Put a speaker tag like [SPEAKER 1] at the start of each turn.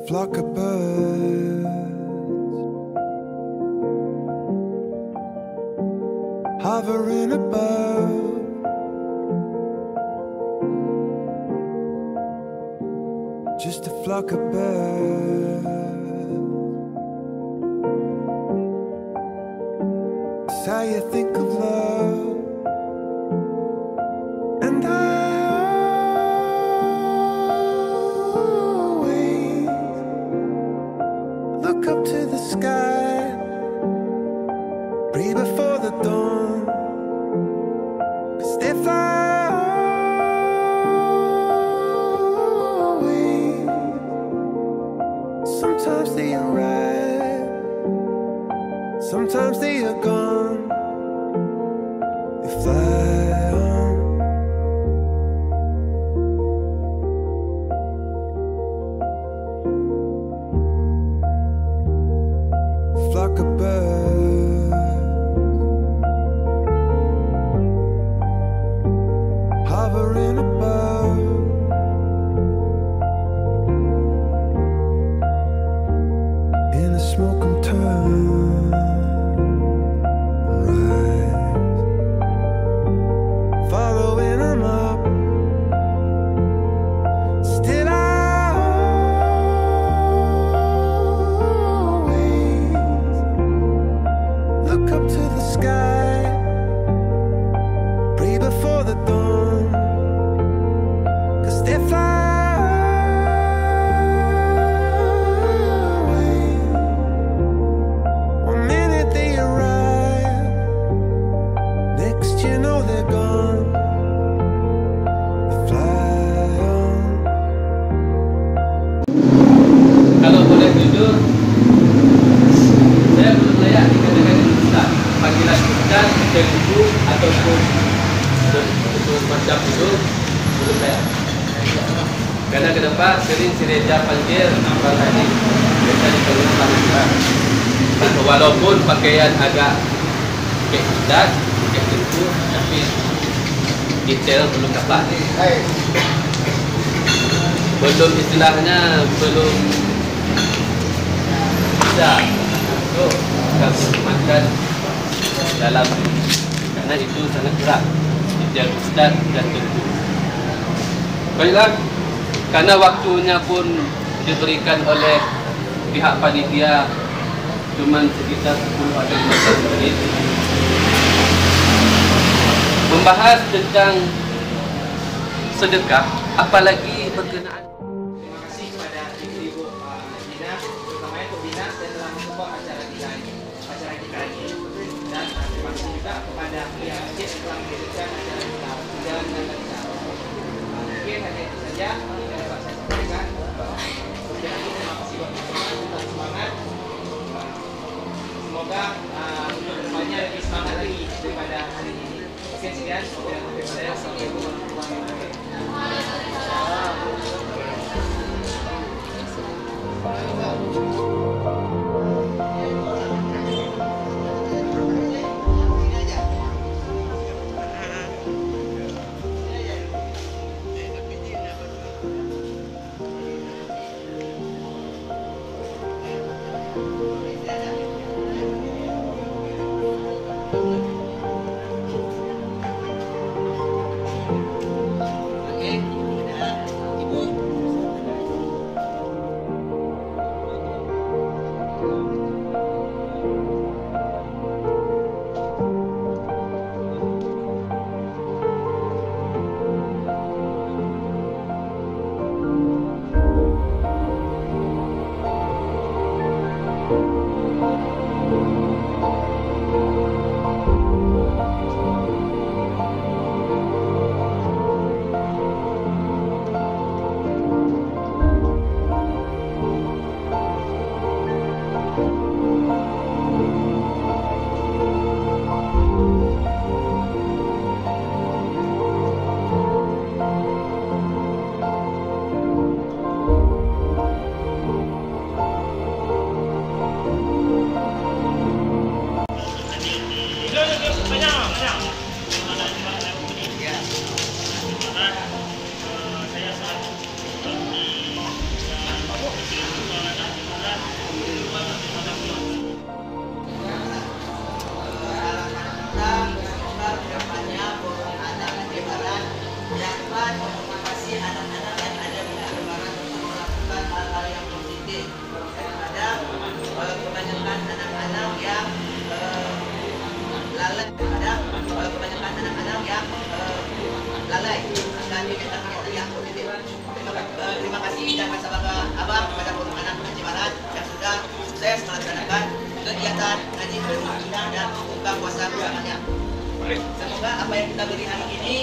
[SPEAKER 1] flock of birds hovering above, just a flock of birds. It's how you think of love, and I always look up to the sky, breathe before the dawn, 'cause they fly away. Sometimes they arrive, sometimes they are gone. They fly on. Flock of birds hovering above, in the smoke and turn, rise, following them up. Still I always look up to the sky, breathe before the dawn, 'cause they fly away. One minute they arrive, next you know they're gone. They fly on.
[SPEAKER 2] Kalau boleh jujur, saya belum layak dikatakan ustaz. Panggilan ustaz, cikgu ataupun macam itu belum layak. Karena ke depan sering si Reza panggil Abang Haji, biasa dipanggil Abang Haji. Walaupun pakaian agak kek ustaz, kek cikgu, tapi detail belum dapat. Belum istilahnya belum bisa untuk makan dalam, karena itu sangat berat detail ustaz dan cikgu. Baiklah, karena waktunya pun diberikan oleh pihak panitia cuma sekitar 10 atau 15 menit membahas tentang sedekah, apalagi berkenaan.
[SPEAKER 3] Terima kasih kepada ibu-ibu Dina, terutama Ibu Dina yang telah membuat acara kita ini, dan terima kasih juga kepada pihak masjid yang telah menghadirkan acara kita berjalan dengan lancar. Mungkin hanya itu saja yang dapat saya sampaikan. Sekali lagi terima kasih buat teman-teman tetap semangat. Semoga untuk depannya lebih semangat lagi daripada hari ini. Sekian, Assalamualaikum warahmatullahi wabarakatuh. yang kita beri hari ini